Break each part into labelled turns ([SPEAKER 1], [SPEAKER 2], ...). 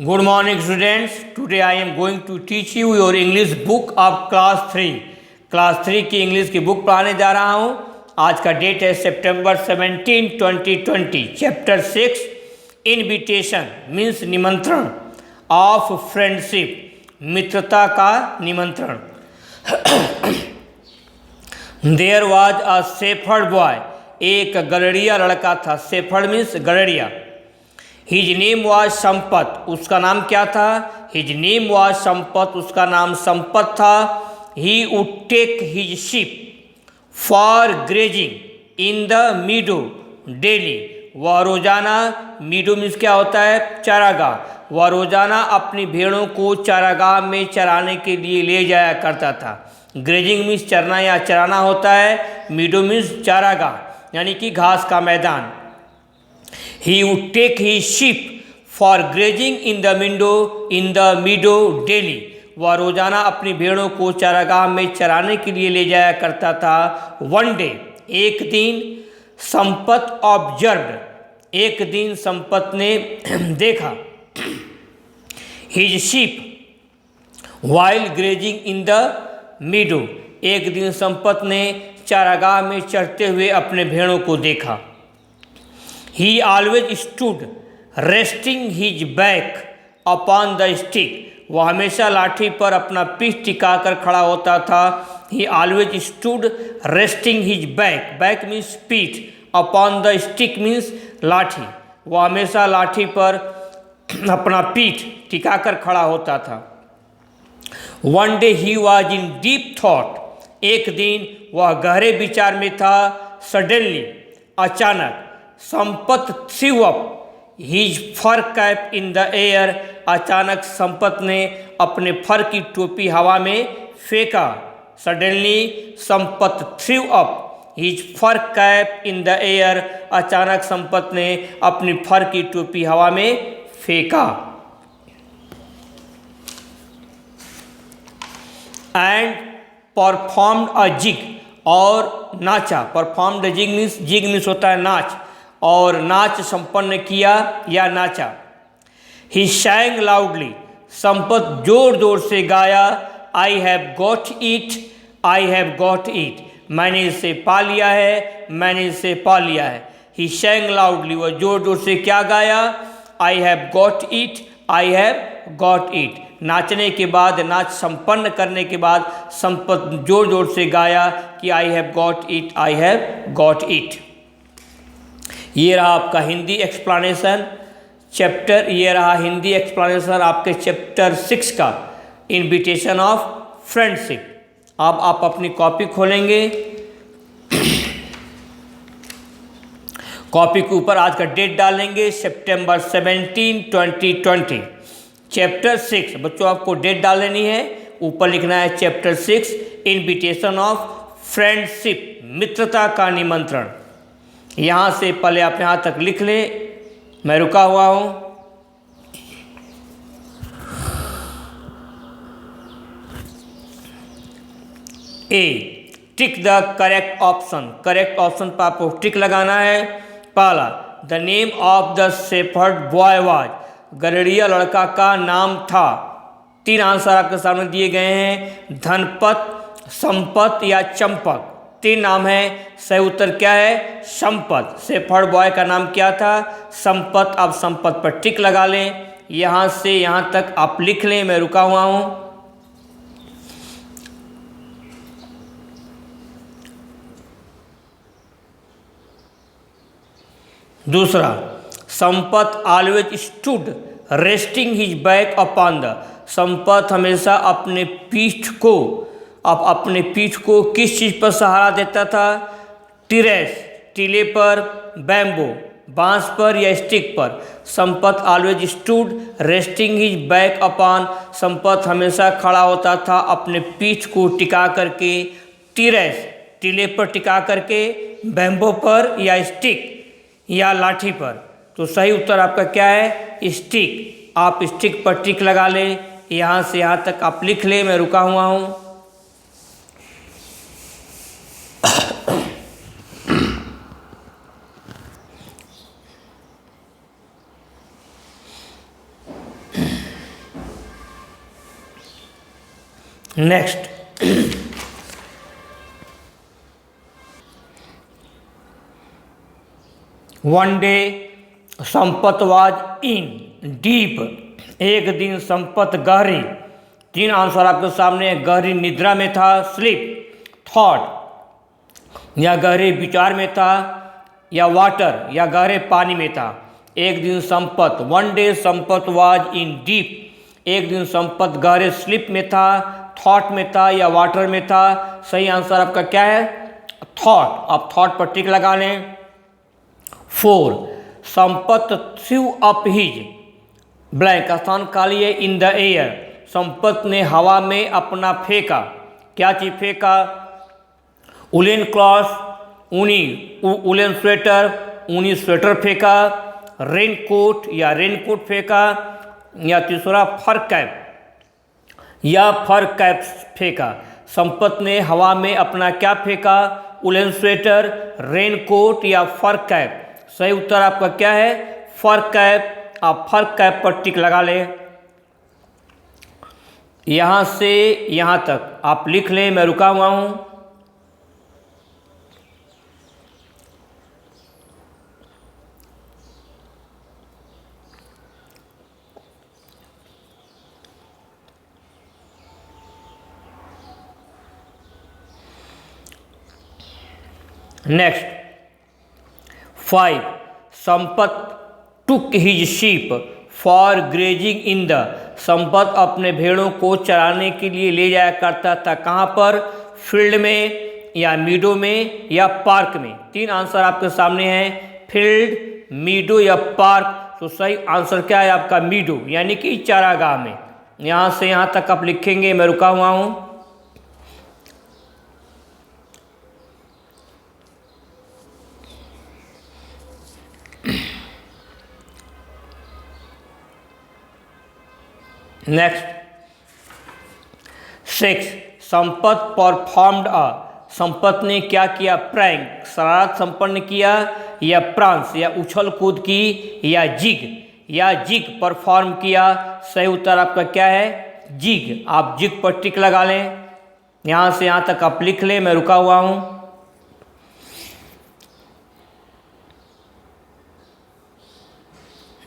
[SPEAKER 1] Good morning students. Today I am going to teach you your English book of class 3. Class 3 की English की book पढ़ाने जा रहा हूँ। आज का डेट है सितंबर 17, 2020। चैप्टर 6 इनविटेशन मीन्स निमंत्रण ऑफ फ्रेंडशिप मित्रता का निमंत्रण। There was a shepherd boy, एक गड़रिया लड़का था। शेफर्ड मीन्स गड़रिया। हिज नेम वॉज संपत, उसका नाम क्या था? हिज नेम वॉज संपत, उसका नाम संपत था। He would take his ship for grazing in the meadow daily, वह रोजाना, मीडो मीन्स क्या होता है? चारागाह। वह रोजाना अपनी भेड़ों को चारागाह में चराने के लिए ले जाया करता था। ग्रेजिंग मीन्स चरना या चराना होता है, मीडो मीन्स चारागाह यानी कि घास का मैदान। He would take his sheep for grazing in the meadow daily. वह रोजाना अपनी भेड़ों को चारागाह में चराने के लिए ले जाया करता था। One day, एक दिन, संपत observed, एक दिन संपत ने देखा, his sheep while grazing in the meadow, एक दिन संपत ने चारागाह में चरते हुए अपने भेड़ों को देखा। He always stood resting his back upon the stick. वह हमेशा लाठी पर अपना पीठ टिकाकर खड़ा होता था। He always stood resting his back. Back means पीठ, upon the stick means लाठी। वह हमेशा लाठी पर अपना पीठ टिकाकर खड़ा होता था। One day he was in deep thought. एक दिन वह गहरे विचार में था। Suddenly, अचानक, Sampat threw up his fur cap in the air. अचानक संपत ने अपने फर की टोपी हवा में फेंका। Suddenly Sampat threw up his fur cap in the air. अचानक संपत ने अपनी फर की टोपी हवा में फेंका। And performed a jig, और नाचा। परफॉर्म्ड जिग मीन्स होता है नाच, और नाच संपन्न किया या नाचा। ही sang loudly, संपत जोर जोर से गाया। I have got it, I have got it, मैंने इसे पा लिया है, मैंने इसे पा लिया है। ही sang loudly, वह जोर जोर से क्या गाया? I have got it, I have got it. नाचने के बाद, नाच संपन्न करने के बाद संपत जोर जोर से गाया कि आई have got it, I have got it. ये रहा आपका हिंदी एक्सप्लेनेशन चैप्टर, ये रहा हिंदी एक्सप्लेनेशन आपके चैप्टर 6 का इनविटेशन ऑफ फ्रेंडशिप। अब आप अपनी कॉपी खोलेंगे। कॉपी के ऊपर आज का डेट डालेंगे सितंबर 17, 2020। चैप्टर 6, बच्चों आपको डेट डाल लेनी है। ऊपर लिखना है चैप्टर 6 इनविटेशन ऑफ फ्रेंडशिप, मित्रता का निमंत्रण। यहाँ से पहले आप यहाँ तक लिख लें, मैं रुका हुआ हूँ। A, tick the correct option. Correct option पर आपको टिक लगाना है। पहला, the name of the shepherd boy was, गड़रिया लड़का का नाम था। 3 आंसर आपके सामने दिए गए हैं, धनपत, संपत या चंपक। 3 नाम है, सही उत्तर क्या है? संपत। शेफर्ड बॉय का नाम क्या था? संपत। अब संपत पर टिक लगा लें। यहाँ से यहाँ तक आप लिख लें, मैं रुका हुआ हूँ। दूसरा, Sampat always stood resting his back upon the, Sampat हमेशा अपने पीठ को, अब अपने पीठ को किस चीज़ पर सहारा देता था? टिरेस, टीले पर, बैम्बो, बांस पर या स्टिक पर। Sampat always stood resting his back upon, Sampat हमेशा खड़ा होता था अपने पीठ को टिका करके। टिरेस, टीले पर टिका करके, बैम्बो पर या स्टिक या लाठी पर। तो सही उत्तर आपका क्या है? स्टिक। आप स्टिक पर टिक लगा लें। यहाँ से यहाँ तक आप लिख लें, मैं रुका हुआ हूँ। Next, one day Sampat was in deep, एक दिन संपत गहरी, तीन आंसर आपके सामने, गहरी निद्रा में था, स्लीप, थॉट या गहरे विचार में था, या वाटर या गहरे पानी में था। एक दिन Sampat, one day Sampat was in deep, एक दिन संपत गहरे स्लीप में था, थॉट में था या वाटर में था। सही आंसर आपका क्या है? थॉट। आप थॉट पर टिक लगा लें। 4, Sampat threw up his blank, स्थान खाली है, इन द एयर, संपत ने हवा में अपना फेंका। क्या चीज फेंका? उलेन क्लॉथ, ऊनी उलेन स्वेटर, ऊनी स्वेटर फेंका, रेन कोट या रेन कोट फेंका, या तीसरा फर कैप या फर कैप फेंका। संपत ने हवा में अपना क्या फेंका? उलेन स्वेटर, रेन कोट या फर कैप। सही उत्तर आपका क्या है? फर कैप। आप फर कैप पर टिक लगा लें। यहाँ से यहाँ तक आप लिख लें, मैं रुका हुआ हूँ। Next, 5, Sampat took his sheep for grazing in the, Sampat अपने भेड़ों को चराने के लिए ले जाया करता था। कहाँ पर? फील्ड में या मीडो में या पार्क में। तीन आंसर आपके सामने हैं, फील्ड, मीडो या पार्क। तो सही आंसर क्या है आपका? मीडो, यानी कि चारागाह में। यहाँ से यहाँ तक आप लिखेंगे, मैं रुका हुआ हूँ। नेक्स्ट, 6, संपत परफॉर्म्ड अ, संपत ने क्या किया? प्रैंक, शरारत संपन्न किया, या प्रांस या उछल कूद की, या जिग परफॉर्म किया। सही उत्तर आपका क्या है? जिग। आप जिग पर टिक लगा लें। यहाँ से यहाँ तक आप लिख लें, मैं रुका हुआ हूँ।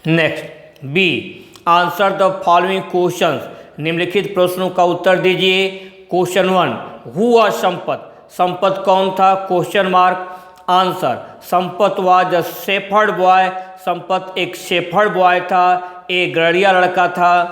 [SPEAKER 1] Next, B, answer the following questions, निम्नलिखित प्रश्नों का उत्तर दीजिए। Question 1, who was Sampat, Sampat कौन था? Question mark. Answer, Sampat was a shepherd boy, Sampat एक शेफर्ड बॉय था, एक गड़िया लड़का था।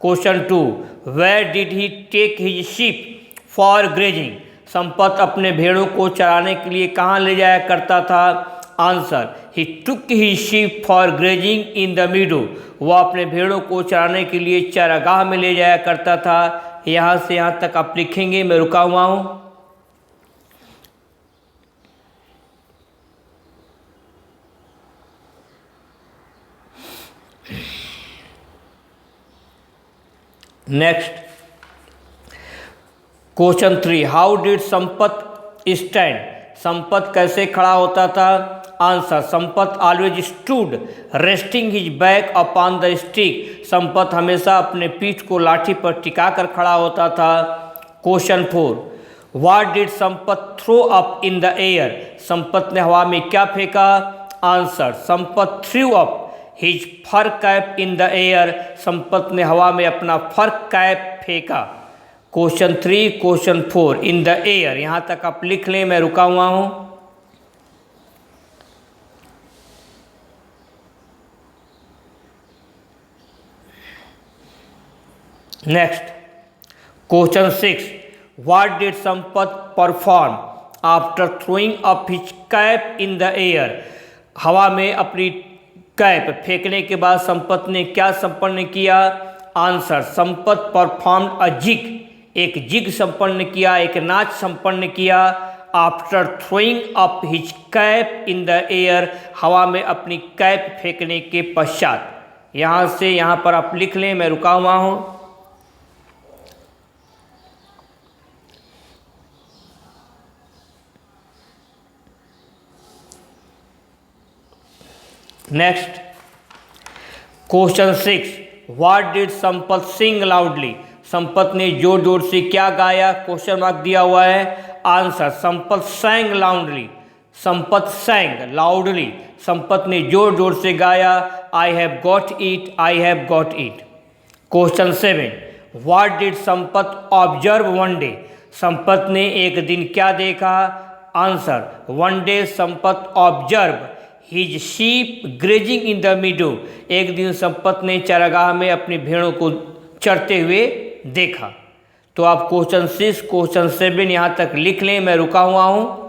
[SPEAKER 1] Question 2, where did he take his sheep for grazing, Sampat अपने भेड़ों को चराने के लिए कहाँ ले जाया करता था? Answer, he took his sheep for grazing in the मीडो, वह अपने भेड़ों को चराने के लिए चारागाह में ले जाया करता था। यहाँ से यहाँ तक आप लिखेंगे, मैं रुका हुआ हूँ। Next, question 3, how did Sampat stand, Sampat कैसे खड़ा होता था? Answer, Sampat always stood resting his back upon the stick, Sampat हमेशा अपने पीठ को लाठी पर टिका कर खड़ा होता था। Question 4, what did Sampat throw up in the air, Sampat ने हवा में क्या फेंका? Answer, Sampat threw up his fur cap in the air, Sampat ने हवा में अपना फर कैप फेंका। Question 3, question 4, in the air, यहाँ तक आप लिख लें, मैं रुका हुआ हूँ। Next, question 6, what did Sampat perform after throwing up his cap in the air, हवा में अपनी कैप फेंकने के बाद संपत ने क्या संपन्न किया? आंसर, संपत परफॉर्म्ड अ जिग, एक जिग संपन्न किया, एक नाच संपन्न किया। After throwing up his cap in the air, हवा में अपनी कैप फेंकने के पश्चात। यहाँ से यहाँ पर आप लिख लें, मैं रुका हुआ हूँ। Next, question 6, what did Sampat sing loudly, Sampat ने जोर जोर से क्या गाया, क्वेश्चन मार्क दिया हुआ है। Answer, Sampat sang loudly, Sampat sang loudly, Sampat ने जोर जोर से गाया, I have got it, I have got it. Question 7, what did Sampat observe one day, Sampat ने एक दिन क्या देखा। Answer, one day Sampat observe his sheep grazing in the meadow, एक दिन संपत ने चरागाह में अपनी भेड़ों को चरते हुए देखा। तो आप क्वेश्चन 6, क्वेश्चन 7 यहाँ तक लिख लें, मैं रुका हुआ हूँ।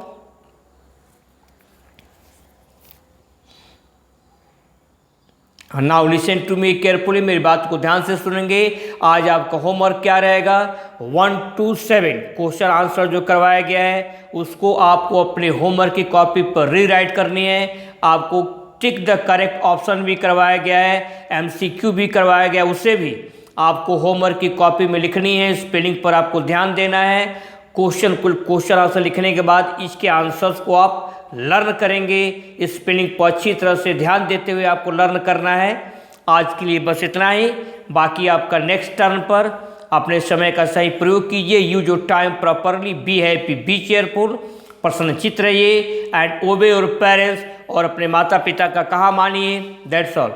[SPEAKER 1] Now listen to me carefully, मेरी बात को ध्यान से सुनेंगे। आज आपका होमवर्क क्या रहेगा, 1 to 7 क्वेश्चन आंसर जो करवाया गया है उसको आपको अपने होमवर्क की कॉपी पर रीराइट करनी है। आपको टिक द करेक्ट ऑप्शन भी करवाया गया है, MCQ भी करवाया गया है, उसे भी आपको होमवर्क की कॉपी में लिखनी है। स्पेलिंग पर आपको ध्यान देना है। क्वेश्चन आंसर लिखने के बाद इसके आंसर्स को आप लर्न करेंगे। स्पेलिंग को अच्छी तरह से ध्यान देते हुए आपको लर्न करना है। आज के लिए बस इतना ही, बाकी आपका नेक्स्ट टर्न पर अपने समय का सही प्रयोग कीजिए। Use your time properly, be happy, be cheerful, प्रसन्नचित्त रहिए एंड ओबे योर पेरेंट्स, और अपने माता पिता का कहा मानिए। That's all.